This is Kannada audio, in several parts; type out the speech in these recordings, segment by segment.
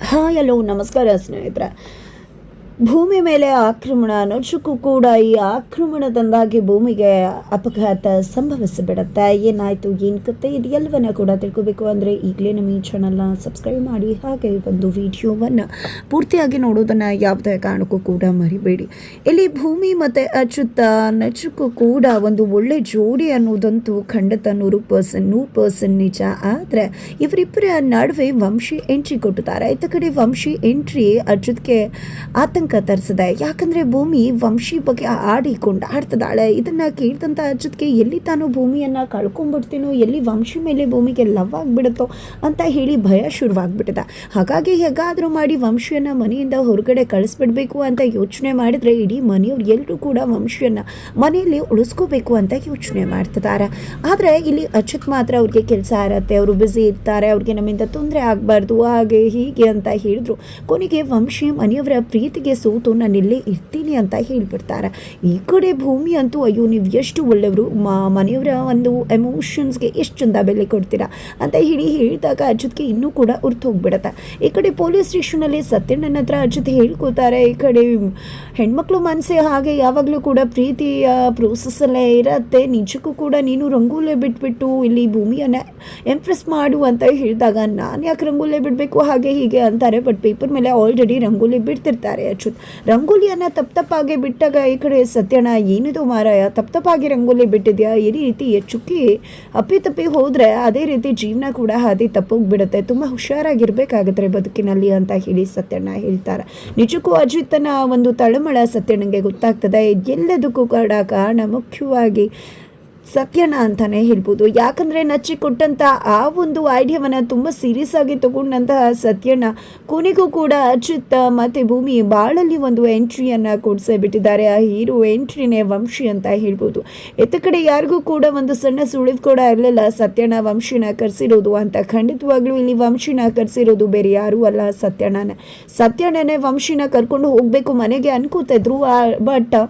ಹಾಯ್ ಹಲೋ ನಮಸ್ಕಾರ ಸ್ನೇಹಿತರೆ. ಭೂಮಿ ಮೇಲೆ ಆಕ್ರಮಣ ನೊಚ್ಚಕ್ಕೂ ಕೂಡ ಈ ಆಕ್ರಮಣದಿಂದಾಗಿ ಭೂಮಿಗೆ ಅಪಘಾತ ಸಂಭವಿಸಿಬಿಡುತ್ತೆ. ಏನಾಯಿತು ಏನು ಕತೆ ಇದೆಲ್ಲವನ್ನ ಕೂಡ ತಿಳ್ಕೋಬೇಕು ಅಂದರೆ ಈಗಲೇ ನಮ್ಮ ಈ ಚಾನಲ್ನ ಸಬ್ಸ್ಕ್ರೈಬ್ ಮಾಡಿ, ಹಾಗೆ ಒಂದು ವಿಡಿಯೋವನ್ನು ಪೂರ್ತಿಯಾಗಿ ನೋಡೋದನ್ನು ಯಾವುದೇ ಕಾರಣಕ್ಕೂ ಕೂಡ ಮರಿಬೇಡಿ. ಇಲ್ಲಿ ಭೂಮಿ ಮತ್ತು ಅಚ್ಯುತ ನೊಚ್ಚಕ್ಕೂ ಕೂಡ ಒಂದು ಒಳ್ಳೆ ಜೋಡಿ ಅನ್ನೋದಂತೂ ಖಂಡಿತ 100% ನಿಜ. ಆದರೆ ಇವರಿಬ್ಬರ ನಡುವೆ ವಂಶಿ ಎಂಟ್ರಿ ಕೊಟ್ಟಿದ್ದಾರೆ. ಇತ್ತ ಕಡೆ ವಂಶಿ ಎಂಟ್ರಿ ಅಚ್ಯುತ್ಗೆ ಆತಂಕ ತರಿಸಿದೆ. ಯಾಕಂದ್ರೆ ಭೂಮಿ ವಂಶಿ ಬಗ್ಗೆ ಆಡ್ತಿದ್ದಾಳೆ. ಇದನ್ನ ಕೇಳ್ದಂತ ಅಚ್ಯುತ್ಗೆ ಎಲ್ಲಿ ತಾನು ಭೂಮಿಯನ್ನ ಕಳ್ಕೊಂಡ್ಬಿಡ್ತೀನೋ, ಎಲ್ಲಿ ವಂಶಿ ಮೇಲೆ ಭೂಮಿಗೆ ಲವ್ ಆಗ್ಬಿಡುತ್ತೋ ಅಂತ ಹೇಳಿ ಭಯ ಶುರುವಾಗ್ಬಿಟ್ಟಿದೆ. ಹಾಗಾಗಿ ಹೇಗಾದ್ರೂ ಮಾಡಿ ವಂಶಿಯನ್ನ ಮನೆಯಿಂದ ಹೊರಗಡೆ ಕಳಿಸ್ಬಿಡ್ಬೇಕು ಅಂತ ಯೋಚನೆ ಮಾಡಿದ್ರೆ ಇಡೀ ಮನೆಯವ್ರು ಎಲ್ಲರೂ ಕೂಡ ವಂಶಿಯನ್ನ ಮನೆಯಲ್ಲಿ ಉಳಿಸ್ಕೋಬೇಕು ಅಂತ ಯೋಚನೆ ಮಾಡ್ತಿದ್ದಾರೆ. ಆದ್ರೆ ಇಲ್ಲಿ ಅಚ್ಯುತ್ ಮಾತ್ರ ಅವ್ರಿಗೆ ಕೆಲಸ ಇರತ್ತೆ, ಅವರು ಬ್ಯುಸಿ ಇರ್ತಾರೆ, ಅವ್ರಿಗೆ ನಮ್ಮಿಂದ ತೊಂದರೆ ಆಗ್ಬಾರ್ದು ಹಾಗೆ ಹೀಗೆ ಅಂತ ಹೇಳಿದ್ರು. ಕೊನೆಗೆ ವಂಶಿ ಮನೆಯವರ ಪ್ರೀತಿಗೆ ಸೋತು ನಾನು ಇಲ್ಲೇ ಇರ್ತೀನಿ ಅಂತ ಹೇಳ್ಬಿಡ್ತಾರೆ. ಈ ಕಡೆ ಭೂಮಿ ಅಂತೂ ಅಯ್ಯೋ ನೀವು ಎಷ್ಟು ಒಳ್ಳೆಯವರು, ಮನೆಯವರ ಒಂದು ಎಮೋಷನ್ಸ್ಗೆ ಎಷ್ಟು ಚಂದ ಬೆಲೆ ಕೊಡ್ತೀರಾ ಅಂತ ಹೇಳಿದಾಗ ಅಚ್ಯುತ್ಗೆ ಇನ್ನೂ ಕೂಡ ಉರ್ತು ಹೋಗ್ಬಿಡುತ್ತೆ. ಈ ಕಡೆ ಪೊಲೀಸ್ ಸ್ಟೇಷನಲ್ಲಿ ಸತ್ಯಣ್ಣನ ಹತ್ರ ಅಚ್ಯುತ್ ಹೇಳ್ಕೋತಾರೆ. ಈ ಕಡೆ ಹೆಣ್ಮಕ್ಳು ಮನಸ್ಸೆ ಹಾಗೆ ಯಾವಾಗಲೂ ಕೂಡ ಪ್ರೀತಿಯ ಪ್ರೋಸೆಸ್ಸಲ್ಲೇ ಇರತ್ತೆ. ನಿಜಕ್ಕೂ ಕೂಡ ನೀನು ರಂಗೋಲೆ ಬಿಟ್ಬಿಟ್ಟು ಇಲ್ಲಿ ಭೂಮಿಯನ್ನು ಎಂಪ್ರೆಸ್ ಮಾಡು ಅಂತ ಹೇಳಿದಾಗ ನಾನು ಯಾಕೆ ರಂಗೋಲೆ ಬಿಡಬೇಕು ಹಾಗೆ ಹೀಗೆ ಅಂತಾರೆ. ಬಟ್ ಪೇಪರ್ ಮೇಲೆ ಆಲ್ರೆಡಿ ರಂಗೋಲಿ ಬಿಡ್ತಿರ್ತಾರೆ ಅಚ್ಯುತ್. ರಂಗೋಲಿಯನ್ನು ತಪ್ಪಾಗಿ ಬಿಟ್ಟಾಗ ಈ ಕಡೆ ಸತ್ಯಣ್ಣ ಏನಿದು ಮಾರಾಯ ತಪ್ಪಾಗಿ ರಂಗೋಲಿ ಬಿಟ್ಟಿದ್ಯಾ, ಈ ರೀತಿ ಚುಕ್ಕಿ ಅಪ್ಪಿ ಹೋದರೆ ಅದೇ ರೀತಿ ಜೀವನ ಕೂಡ ಹಾದಿ ತಪ್ಪೋಗ್ಬಿಡುತ್ತೆ, ತುಂಬ ಹುಷಾರಾಗಿರ್ಬೇಕಾಗತ್ತೆ ಬದುಕಿನಲ್ಲಿ ಅಂತ ಹೇಳಿ ಸತ್ಯಣ್ಣ ಹೇಳ್ತಾರೆ. ನಿಜಕ್ಕೂ ಅಜಿತನ ಒಂದು ತಳಮಳ ಸತ್ಯಣ್ಣಗೆ ಗೊತ್ತಾಗ್ತದೆ. ಎಲ್ಲದಕ್ಕೂ ಕೂಡ ಕಾರಣ ಮುಖ್ಯವಾಗಿ ಸತ್ಯಣ್ಣ ಅಂತಾನೆ ಹೇಳ್ಬೋದು. ಯಾಕಂದರೆ ನಚ್ಚಿ ಕೊಟ್ಟಂಥ ಆ ಒಂದು ಐಡಿಯಾವನ್ನು ತುಂಬ ಸೀರಿಯಸ್ ಆಗಿ ತಗೊಂಡಂತಹ ಸತ್ಯಣ್ಣ ಕೊನೆಗೂ ಕೂಡ ಅಚ್ಯುತ್ ಮತ್ತು ಭೂಮಿ ಬಾಳಲ್ಲಿ ಒಂದು ಎಂಟ್ರಿಯನ್ನು ಕೊಡಿಸೇ ಬಿಟ್ಟಿದ್ದಾರೆ. ಆ ಹೀರೋ ಎಂಟ್ರಿನೇ ವಂಶಿ ಅಂತ ಹೇಳ್ಬೋದು. ಎತ್ತ ಕಡೆ ಯಾರಿಗೂ ಕೂಡ ಒಂದು ಸಣ್ಣ ಸುಳಿವು ಕೂಡ ಇರಲಿಲ್ಲ ಸತ್ಯಣ್ಣ ವಂಶಿನ ಕರೆಸಿರೋದು ಅಂತ. ಖಂಡಿತವಾಗ್ಲೂ ಇಲ್ಲಿ ವಂಶಿನ ಕರೆಸಿರೋದು ಬೇರೆ ಯಾರೂ ಅಲ್ಲ, ಸತ್ಯಣ್ಣನೇ ವಂಶಿನ ಕರ್ಕೊಂಡು ಹೋಗಬೇಕು ಮನೆಗೆ ಅನ್ಕೋತಿದ್ರು. ಬಟ್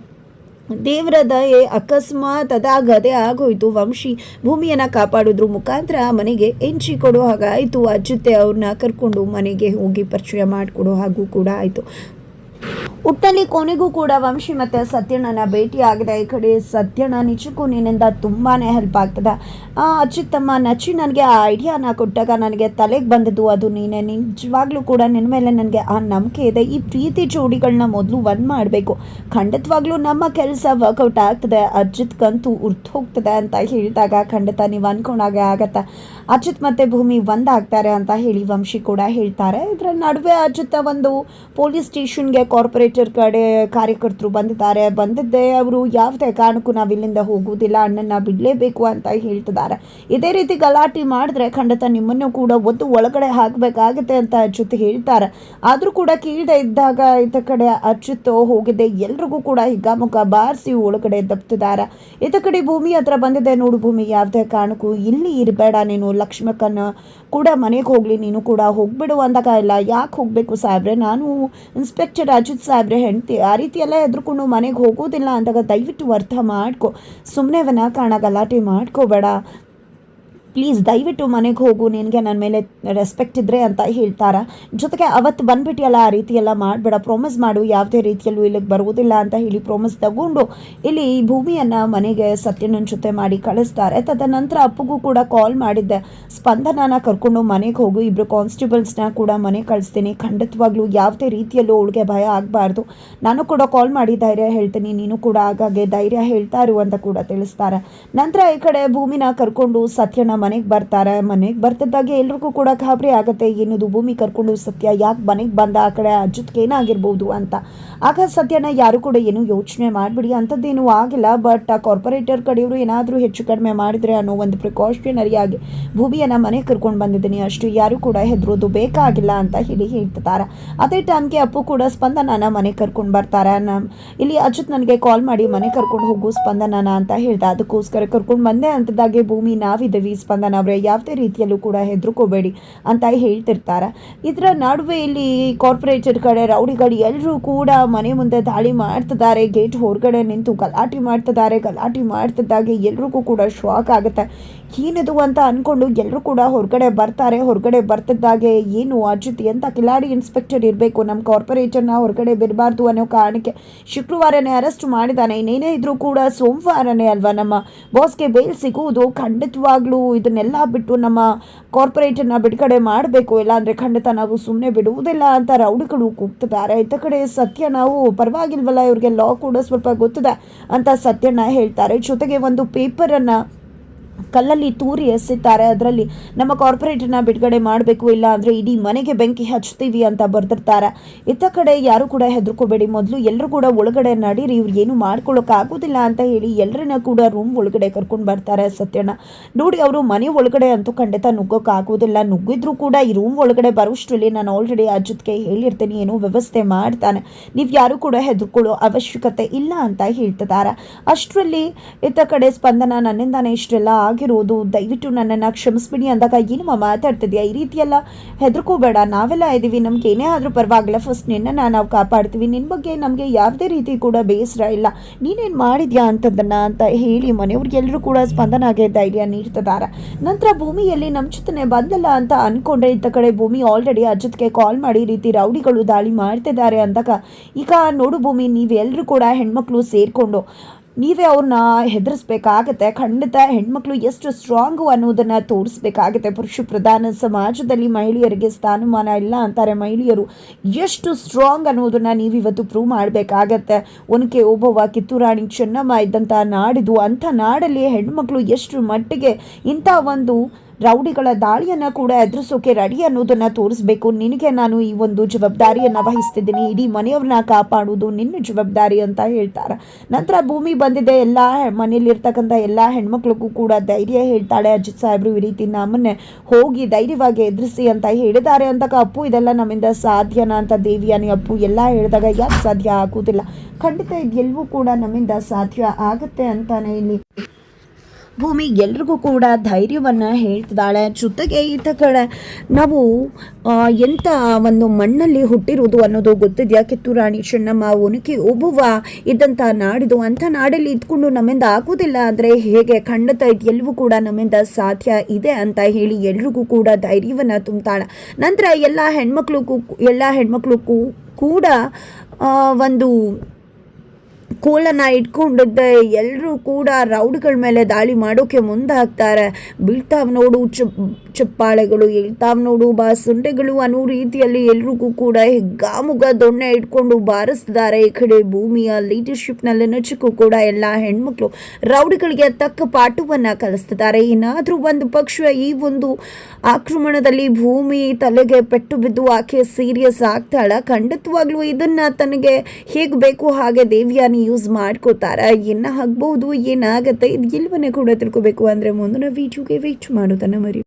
ದೇವರ ದಯೆ ಅಕಸ್ಮಾತ್ ಅದಾಗದೇ ಆಗೋಯ್ತು. ವಂಶಿ ಭೂಮಿಯನ್ನು ಕಾಪಾಡೋದ್ರ ಮುಖಾಂತರ ಮನೆಗೆ ಎಂಟ್ರಿ ಕೊಡೋ ಹಾಗಾಯಿತು. ಅಚ್ಯುತೆ ಅವ್ರನ್ನ ಕರ್ಕೊಂಡು ಮನೆಗೆ ಹೋಗಿ ಪರಿಚಯ ಮಾಡಿಕೊಡೋ ಹಾಗೂ ಕೂಡ ಆಯಿತು. ಒಟ್ಟಲ್ಲಿ ಕೊನೆಗೂ ಕೂಡ ವಂಶಿ ಮತ್ತು ಸತ್ಯಣ್ಣನ ಭೇಟಿ ಆಗಿದೆ. ಈ ಕಡೆ ಸತ್ಯಣ್ಣ ನಿಜಕ್ಕೂ ನಿನ್ನಿಂದ ತುಂಬಾ ಹೆಲ್ಪ್ ಆಗ್ತದೆ. ಅಚ್ಯುತಮ್ಮ ನಚ್ಚಿ ನನಗೆ ಆ ಐಡಿಯಾನ ಕೊಟ್ಟಾಗ ನನಗೆ ತಲೆಗೆ ಬಂದದ್ದು ಅದು ನೀನೇ. ನಿಜವಾಗ್ಲೂ ಕೂಡ ನಿನ್ನ ಮೇಲೆ ನನಗೆ ಆ ನಂಬಿಕೆ ಇದೆ. ಈ ಪ್ರೀತಿ ಜೋಡಿಗಳನ್ನ ಮೊದಲು ಒಂದು ಮಾಡಬೇಕು, ಖಂಡಿತವಾಗ್ಲೂ ನಮ್ಮ ಕೆಲಸ ವರ್ಕೌಟ್ ಆಗ್ತದೆ, ಅಚ್ಯುತ್ಗಂತೂ ಉರ್ತು ಹೋಗ್ತದೆ ಅಂತ ಹೇಳಿದಾಗ ಖಂಡಿತ ನೀವು ಅಂದ್ಕೊಂಡಾಗೆ ಆಗತ್ತೆ. ಅಚ್ಯುತ್ ಮತ್ತು ಭೂಮಿ ಒಂದಾಗ್ತಾರೆ ಅಂತ ಹೇಳಿ ವಂಶಿ ಕೂಡ ಹೇಳ್ತಾರೆ. ಇದರ ನಡುವೆ ಅಚ್ಯುತ ಒಂದು ಪೊಲೀಸ್ ಸ್ಟೇಷನ್ಗೆ ಕಾರ್ಪೊರೇಟರ್ ಕಡೆ ಕಾರ್ಯಕರ್ತರು ಬಂದಿದ್ದೆ ಅವರು ಯಾವುದೇ ಕಾರಣಕ್ಕೂ ನಾವು ಇಲ್ಲಿಂದ ಹೋಗುವುದಿಲ್ಲ, ಅಣ್ಣನ ಬಿಡಲೇಬೇಕು ಅಂತ ಹೇಳ್ತಿದ್ದಾರೆ. ಇದೇ ರೀತಿ ಗಲಾಟೆ ಮಾಡಿದ್ರೆ ಖಂಡಿತ ನಿಮ್ಮನ್ನು ಕೂಡ ಒಳಗಡೆ ಹಾಕಬೇಕಾಗುತ್ತೆ ಅಂತ ಅಚ್ಯುತ್ ಹೇಳ್ತಾರೆ. ಆದರೂ ಕೂಡ ಕೀಳದೆ ಇದ್ದಾಗ ಇತ್ತ ಕಡೆ ಅಚ್ಯುತ್ ಹೋಗಿದೆ, ಎಲ್ರಿಗೂ ಕೂಡ ಹಿಗ್ಗಾಮುಖ ಬಾರಿಸಿ ಒಳಗಡೆ ದಬ್ತಿದ್ದಾರೆ. ಇತ್ತ ಕಡೆ ಭೂಮಿ ಹತ್ರ ಬಂದಿದೆ. ನೋಡು ಭೂಮಿ, ಯಾವುದೇ ಕಾರಣಕ್ಕೂ ಇಲ್ಲಿ ಇರಬೇಡ ನೀನು, ಲಕ್ಷ್ಮಕ್ಕನ ಕೂಡ ಮನೆಗೆ ಹೋಗಲಿ, ನೀನು ಕೂಡ ಹೋಗ್ಬಿಡು ಅಂದಾಗ ಇಲ್ಲ ಯಾಕೆ ಹೋಗಬೇಕು ಸಾಹೇಬ್ರೆ, ನಾನು ಇನ್ಸ್ಪೆಕ್ಟರ್ ಅಚ್ಯುತ್ ಸಾಹೇಬ್ರೆ ಹೆಂಡ್ತಿ, ಆ ರೀತಿ ಎಲ್ಲ ಎದ್ರುಕೊಂಡು ಮನೆಗೆ ಹೋಗೋದಿಲ್ಲ ಅಂದಾಗ ದಯವಿಟ್ಟು ಅರ್ಥ ಮಾಡ್ಕೊ, ಸುಮ್ಮನೆ ವಿನಾಕಾರಣ ಗಲಾಟೆ ಮಾಡ್ಕೋಬೇಡ ಪ್ಲೀಸ್, ದಯವಿಟ್ಟು ಮನೆಗೆ ಹೋಗು, ನಿನಗೆ ನನ್ನ ಮೇಲೆ ರೆಸ್ಪೆಕ್ಟ್ ಇದ್ದರೆ ಅಂತ ಹೇಳ್ತಾರೆ. ಜೊತೆಗೆ ಅವತ್ತು ಬಂದ್ಬಿಟ್ಟಿಯಲ್ಲ ಆ ರೀತಿ ಎಲ್ಲ ಮಾಡಬೇಡ, ಪ್ರಾಮಿಸ್ ಮಾಡು ಯಾವುದೇ ರೀತಿಯಲ್ಲೂ ಇಲ್ಲಿಗೆ ಬರುವುದಿಲ್ಲ ಅಂತ ಹೇಳಿ ಪ್ರಾಮಿಸ್ ತಗೊಂಡು ಇಲ್ಲಿ ಈ ಭೂಮಿಯನ್ನು ಮನೆಗೆ ಸತ್ಯಣ್ಣನ ಜೊತೆ ಮಾಡಿ ಕಳಿಸ್ತಾರೆ. ತದನಂತರ ಅಪ್ಪಗೂ ಕೂಡ ಕಾಲ್ ಮಾಡಿದ್ದೆ, ಸ್ಪಂದನನ ಕರ್ಕೊಂಡು ಮನೆಗೆ ಹೋಗು, ಇಬ್ಬರು ಕಾನ್ಸ್ಟೇಬಲ್ಸ್ನ ಕೂಡ ಮನೆಗೆ ಕಳಿಸ್ತೀನಿ, ಖಂಡಿತವಾಗ್ಲೂ ಯಾವುದೇ ರೀತಿಯಲ್ಲೂ ಅವಳಿಗೆ ಭಯ ಆಗಬಾರ್ದು, ನಾನು ಕೂಡ ಕಾಲ್ ಮಾಡಿ ಧೈರ್ಯ ಹೇಳ್ತೀನಿ, ನೀನು ಕೂಡ ಆಗಾಗೆ ಧೈರ್ಯ ಹೇಳ್ತಾ ಇರು ಅಂತ ಕೂಡ ತಿಳಿಸ್ತಾರೆ. ನಂತರ ಈ ಕಡೆ ಭೂಮಿನ ಕರ್ಕೊಂಡು ಸತ್ಯಣ್ಣ ಮನೆಗೆ ಬರ್ತಾರೆ. ಮನೆಗೆ ಬರ್ತಿದ್ದಾಗೆ ಎಲ್ರಿಗೂ ಕೂಡ ಗಾಬರಿ ಆಗುತ್ತೆ, ಏನಿದು ಭೂಮಿ ಕರ್ಕೊಂಡು ಸತ್ಯ ಯಾಕೆ ಮನೆಗೆ ಬಂದ, ಆ ಕಡೆ ಅಚ್ಯುತ್ಗೆ ಏನಾಗಿರ್ಬೋದು ಅಂತ. ಆಗ ಸತ್ಯನ ಯಾರು ಕೂಡ ಏನು ಯೋಚನೆ ಮಾಡಿಬಿಡಿ, ಅಂಥದ್ದೇನೂ ಆಗಿಲ್ಲ, ಬಟ್ ಆ ಕಾರ್ಪೊರೇಟರ್ ಕಡೆಯವರು ಏನಾದರೂ ಹೆಚ್ಚು ಕಡಿಮೆ ಮಾಡಿದ್ರೆ ಅನ್ನೋ ಒಂದು ಪ್ರಿಕಾಷನರಿ ಆಗಿ ಭೂಮಿಯನ್ನು ಮನೆಗೆ ಕರ್ಕೊಂಡು ಬಂದಿದ್ದೀನಿ, ಅಷ್ಟು ಯಾರು ಕೂಡ ಹೆದರೋದು ಬೇಕಾಗಿಲ್ಲ ಅಂತ ಹೇಳ್ತಿದ್ದಾರೆ. ಅದೇ ಟೈಮ್ಗೆ ಅಪ್ಪು ಕೂಡ ಸ್ಪಂದನನ ಮನೆಗೆ ಕರ್ಕೊಂಡು ಬರ್ತಾರೆ. ಇಲ್ಲಿ ಅಚ್ಯುತ್ ನನಗೆ ಕಾಲ್ ಮಾಡಿ ಮನೆ ಕರ್ಕೊಂಡು ಹೋಗು ಸ್ಪಂದನನ ಅಂತ ಹೇಳ್ದೆ, ಅದಕ್ಕೋಸ್ಕರ ಕರ್ಕೊಂಡು ಬಂದೆ ಅಂತದಾಗೆ ಭೂಮಿ ನಾವಿದ್ದೀವಿ ಸ್ಪಂದನ ಅವರೇ, ಯಾವುದೇ ರೀತಿಯಲ್ಲೂ ಕೂಡ ಹೆದರ್ಕೋಬೇಡಿ ಅಂತ ಹೇಳ್ತಿರ್ತಾರೆ. ಇದರ ನಡುವೆ ಇಲ್ಲಿ ಕಾರ್ಪೊರೇಟರ್ ಕಡೆ ರೌಡಿಗಳು ಎಲ್ಲರೂ ಕೂಡ ಮನೆ ಮುಂದೆ ದಾಳಿ ಮಾಡ್ತಿದ್ದಾರೆ, ಗೇಟ್ ಹೊರಗಡೆ ನಿಂತು ಗಲಾಟೆ ಮಾಡ್ತಿದ್ದಾರೆ. ಗಲಾಟೆ ಮಾಡ್ತಿದ್ದಾಗೆ ಎಲ್ರಿಗೂ ಕೂಡ ಶಾಕ್ ಆಗುತ್ತೆ, ಏನಿದು ಅಂತ ಅಂದ್ಕೊಂಡು ಎಲ್ಲರೂ ಕೂಡ ಹೊರಗಡೆ ಬರ್ತಾರೆ. ಹೊರಗಡೆ ಬರ್ತಿದ್ದಾಗೆ ಏನು ಅಜಿತ್ ಅಂತ ಕಿಲಾಡಿ ಇನ್ಸ್ಪೆಕ್ಟರ್ ಇರಬೇಕು, ನಮ್ಮ ಕಾರ್ಪೊರೇಟರ್ನ ಹೊರಗಡೆ ಬಿಡಬಾರ್ದು ಅನ್ನೋ ಕಾರಣಕ್ಕೆ ಶುಕ್ರವಾರನೇ ಅರೆಸ್ಟ್ ಮಾಡಿದ್ದಾನೆ. ಇನ್ನೇನೇ ಇದ್ರೂ ಕೂಡ ಸೋಮವಾರನೇ ಅಲ್ವಾ ನಮ್ಮ ಬಾಸ್ಗೆ ಬೇಲ್ ಸಿಗುವುದು. ಖಂಡಿತವಾಗ್ಲೂ ಇದನ್ನೆಲ್ಲ ಬಿಟ್ಟು ನಮ್ಮ ಕಾರ್ಪೊರೇಟರ್ನ ಬಿಡುಗಡೆ ಮಾಡಬೇಕು, ಇಲ್ಲಾಂದರೆ ಖಂಡಿತ ನಾವು ಸುಮ್ಮನೆ ಬಿಡುವುದಿಲ್ಲ ಅಂತ ರೌಡಿಗಳು ಕೂಗ್ತಿದ್ದಾರೆ. ಇತ್ತ ಕಡೆ ಸತ್ಯ ನಾವು ಪರವಾಗಿಲ್ವಲ್ಲ, ಇವ್ರಿಗೆ ಲಾ ಕೂಡ ಸ್ವಲ್ಪ ಗೊತ್ತಿದೆ ಅಂತ ಸತ್ಯನ ಹೇಳ್ತಾರೆ. ಜೊತೆಗೆ ಒಂದು ಪೇಪರನ್ನು ಕಲ್ಲಲ್ಲಿ ತೂರಿ ಎಸೆತಾರೆ. ಅದರಲ್ಲಿ ನಮ್ಮ ಕಾರ್ಪೊರೇಟರ್ನ ಬಿಡುಗಡೆ ಮಾಡಬೇಕು, ಇಲ್ಲ ಅಂದರೆ ಇಡೀ ಮನೆಗೆ ಬೆಂಕಿ ಹಚ್ತೀವಿ ಅಂತ ಬರ್ದಿರ್ತಾರೆ. ಇತ್ತ ಕಡೆ ಯಾರು ಕೂಡ ಹೆದರ್ಕೋಬೇಡಿ, ಮೊದಲು ಎಲ್ಲರೂ ಕೂಡ ಒಳಗಡೆ ನಡೀರಿ, ಇವ್ರು ಏನು ಮಾಡ್ಕೊಳ್ಳೋಕ್ಕಾಗೋದಿಲ್ಲ ಅಂತ ಹೇಳಿ ಎಲ್ಲರನ್ನ ಕೂಡ ರೂಮ್ ಒಳಗಡೆ ಕರ್ಕೊಂಡು ಬರ್ತಾರೆ ಸತ್ಯನ. ನೋಡಿ ಅವರು ಮನೆ ಒಳಗಡೆ ಅಂತೂ ಖಂಡಿತ ನುಗ್ಗೋಕ್ಕಾಗೋದಿಲ್ಲ. ನುಗ್ಗಿದ್ರು ಕೂಡ ಈ ರೂಮ್ ಒಳಗಡೆ ಬರೋಷ್ಟರಲ್ಲಿ ನಾನು ಆಲ್ರೆಡಿ ಅಜಿತ್ಗೆ ಹೇಳಿರ್ತೀನಿ, ಏನೋ ವ್ಯವಸ್ಥೆ ಮಾಡ್ತಾನೆ, ನೀವು ಯಾರು ಕೂಡ ಹೆದರ್ಕೊಳ್ಳೋ ಅವಶ್ಯಕತೆ ಇಲ್ಲ ಅಂತ ಹೇಳ್ತಿದ್ದಾರೆ. ಅಷ್ಟರಲ್ಲಿ ಇತ್ತ ಕಡೆ ಸ್ಪಂದನ, ನನ್ನಿಂದಾನೆ ಇಷ್ಟೆಲ್ಲ ಆಗಿರೋದು, ದಯವಿಟ್ಟು ನನ್ನನ್ನು ಕ್ಷಮಿಸ್ಬಿಡಿ ಅಂದಾಗ, ಏನಮ್ಮ ಮಾತಾಡ್ತಿದ್ಯಾ, ಈ ರೀತಿಯೆಲ್ಲ ಹೆದರ್ಕೋಬೇಡ, ನಾವೆಲ್ಲ ಇದ್ದೀವಿ, ನಮ್ಗೆ ಏನೇ ಆದರೂ ಪರವಾಗಿಲ್ಲ, ಫಸ್ಟ್ ನಿನ್ನನ್ನು ನಾವು ಕಾಪಾಡ್ತೀವಿ, ನಿನ್ನ ಬಗ್ಗೆ ನಮಗೆ ಯಾವುದೇ ರೀತಿ ಕೂಡ ಬೇಸರ ಇಲ್ಲ, ನೀನೇನು ಮಾಡಿದ್ಯಾ ಅಂತದನ್ನು ಅಂತ ಹೇಳಿ ಮನೆಯವ್ರಿಗೆಲ್ಲರೂ ಕೂಡ ಸ್ಪಂದನಾಗೆ ಧೈರ್ಯ ನೀಡ್ತಿದ್ದಾರೆ. ನಂತರ ಭೂಮಿಯಲ್ಲಿ ನಮ್ಮ ಜೊತೆ ಬಂದಲ್ಲ ಅಂತ ಅಂದ್ಕೊಂಡ್ರೆ ಇತ್ತ ಕಡೆ ಭೂಮಿ ಆಲ್ರೆಡಿ ಅಜಿತ್ಗೆ ಕಾಲ್ ಮಾಡಿ ಈ ರೀತಿ ರೌಡಿಗಳು ದಾಳಿ ಮಾಡ್ತಿದ್ದಾರೆ ಅಂದಾಗ, ಈಗ ನೋಡು ಭೂಮಿ, ನೀವೆಲ್ಲರೂ ಕೂಡ ಹೆಣ್ಮಕ್ಳು ಸೇರಿಕೊಂಡು ನೀವೇ ಅವ್ರನ್ನ ಹೆದರಿಸ್ಬೇಕಾಗತ್ತೆ. ಖಂಡಿತ ಹೆಣ್ಮಕ್ಳು ಎಷ್ಟು ಸ್ಟ್ರಾಂಗು ಅನ್ನೋದನ್ನು ತೋರಿಸ್ಬೇಕಾಗತ್ತೆ. ಪುರುಷ ಪ್ರಧಾನ ಸಮಾಜದಲ್ಲಿ ಮಹಿಳೆಯರಿಗೆ ಸ್ಥಾನಮಾನ ಇಲ್ಲ ಅಂತಾರೆ. ಮಹಿಳೆಯರು ಎಷ್ಟು ಸ್ಟ್ರಾಂಗ್ ಅನ್ನೋದನ್ನು ನೀವಿವತ್ತು ಪ್ರೂವ್ ಮಾಡಬೇಕಾಗತ್ತೆ. ಒನಕೆ ಓಬವ್ವ, ಕಿತ್ತೂರಾಣಿ ಚೆನ್ನಮ್ಮ ಇದ್ದಂಥ ನಾಡಿದು, ಅಂಥ ನಾಡಲ್ಲಿ ಹೆಣ್ಮಕ್ಳು ಎಷ್ಟು ಮಟ್ಟಿಗೆ ಇಂಥ ಒಂದು ರೌಡಿಗಳ ದಾಳಿಯನ್ನು ಕೂಡ ಎದುರಿಸೋಕೆ ರೆಡಿ ಅನ್ನೋದನ್ನು ತೋರಿಸ್ಬೇಕು. ನಿನಗೆ ನಾನು ಈ ಒಂದು ಜವಾಬ್ದಾರಿಯನ್ನು ವಹಿಸ್ತಿದ್ದೀನಿ, ಇಡೀ ಮನೆಯವ್ರನ್ನ ಕಾಪಾಡೋದು ನಿನ್ನ ಜವಾಬ್ದಾರಿ ಅಂತ ಹೇಳ್ತಾರೆ. ನಂತರ ಭೂಮಿ ಬಂದಿದೆ, ಎಲ್ಲ ಮನೆಯಲ್ಲಿರ್ತಕ್ಕಂಥ ಎಲ್ಲ ಹೆಣ್ಮಕ್ಳಿಗೂ ಕೂಡ ಧೈರ್ಯ ಹೇಳ್ತಾಳೆ. ಅಜಿತ್ ಸಾಹೇಬ್ರು ಈ ರೀತಿ ನಮ್ಮನ್ನೇ ಹೋಗಿ ಧೈರ್ಯವಾಗಿ ಎದುರಿಸಿ ಅಂತ ಹೇಳಿದ್ದಾರೆ ಅಂದಾಗ, ಅಪ್ಪು ಇದೆಲ್ಲ ನಮ್ಮಿಂದ ಸಾಧ್ಯನಾ ಅಂತ ದೇವಿಯಾನಿ ಅಪ್ಪು ಎಲ್ಲ ಹೇಳಿದಾಗ, ಯಾಕೆ ಸಾಧ್ಯ ಆಗೋದಿಲ್ಲ, ಖಂಡಿತ ಇದೆಲ್ಲವೂ ಕೂಡ ನಮ್ಮಿಂದ ಸಾಧ್ಯ ಆಗುತ್ತೆ ಅಂತಾನೆ ಇಲ್ಲಿ ಭೂಮಿ ಎಲ್ರಿಗೂ ಕೂಡ ಧೈರ್ಯವನ್ನು ಹೇಳ್ತಿದ್ದಾಳೆ. ಜೊತೆಗೆ ಈತ ಕಡೆ ನಾವು ಎಂಥ ಒಂದು ಮಣ್ಣಲ್ಲಿ ಹುಟ್ಟಿರೋದು ಅನ್ನೋದು ಗೊತ್ತಿದೆಯಾ, ಕಿತ್ತೂರಾಣಿ ಚೆನ್ನಮ್ಮ, ಒನಕೆ ಓಬವ್ವ ಇದ್ದಂಥ ನಾಡಿದು, ಅಂಥ ನಾಡಲ್ಲಿ ಇದ್ಕೊಂಡು ನಮ್ಮಿಂದ ಆಗೋದಿಲ್ಲ ಅಂದರೆ ಹೇಗೆ, ಖಂಡಿತ ಇದೆಲ್ಲವೂ ಕೂಡ ನಮ್ಮಿಂದ ಸಾಧ್ಯ ಇದೆ ಅಂತ ಹೇಳಿ ಎಲ್ರಿಗೂ ಕೂಡ ಧೈರ್ಯವನ್ನು ತುಂಬ್ತಾಳೆ. ನಂತರ ಎಲ್ಲ ಹೆಣ್ಮಕ್ಳಿಗೂ ಕೂಡ ಒಂದು ಕೋಲನ್ನು ಇಟ್ಕೊಂಡಿದ್ದೆ ಎಲ್ಲರೂ ಕೂಡ ರೌಡಿಗಳ ಮೇಲೆ ದಾಳಿ ಮಾಡೋಕೆ ಮುಂದಾಗ್ತಾರೆ. ಬೀಳ್ತಾವ್ ನೋಡು ಚಪ್ಪಾಳೆಗಳು, ಹೇಳ್ತಾವ್ ನೋಡು ಬಾಸುಂಡೆಗಳು ಅನ್ನೋ ರೀತಿಯಲ್ಲಿ ಎಲ್ರಿಗೂ ಕೂಡ ಹಿಗ್ಗಾಮುಗ ದೊಣ್ಣೆ ಇಟ್ಕೊಂಡು ಬಾರಿಸ್ತಿದ್ದಾರೆ. ಈ ಕಡೆ ಭೂಮಿಯ ಲೀಡರ್ಶಿಪ್ನಲ್ಲಿ ನಚಕ್ಕೂ ಕೂಡ ಎಲ್ಲ ಹೆಣ್ಮಕ್ಳು ರೌಡಿಗಳಿಗೆ ತಕ್ಕ ಪಾಠವನ್ನು ಕಲಿಸ್ತಿದ್ದಾರೆ. ಏನಾದರೂ ಒಂದು ಪಕ್ಷ ಈ ಒಂದು ಆಕ್ರಮಣದಲ್ಲಿ ಭೂಮಿ ತಲೆಗೆ ಪೆಟ್ಟು ಬಿದ್ದು ಆಕೆ ಸೀರಿಯಸ್ ಆಗ್ತಾಳ, ಖಂಡಿತವಾಗ್ಲೂ ಇದನ್ನು ತನಗೆ ಹೇಗೆ ಬೇಕು ಹಾಗೆ ದೇವಿಯಾನಿ ಯೂಸ್ ಮಾಡ್ಕೋತಾರ. ಏನ ಆಗ್ಬಹುದು, ಏನಾಗತ್ತೆ, ಇದು ಎಲ್ಲವನ್ನೇ ಕೂಡ ತಿಳ್ಕೋಬೇಕು ಅಂದರೆ ಮುಂದಿನ ವಿಡಿಯೋಗೆ ವೇಟ್ ಮಾಡೋದನ್ನು ಮರಿ.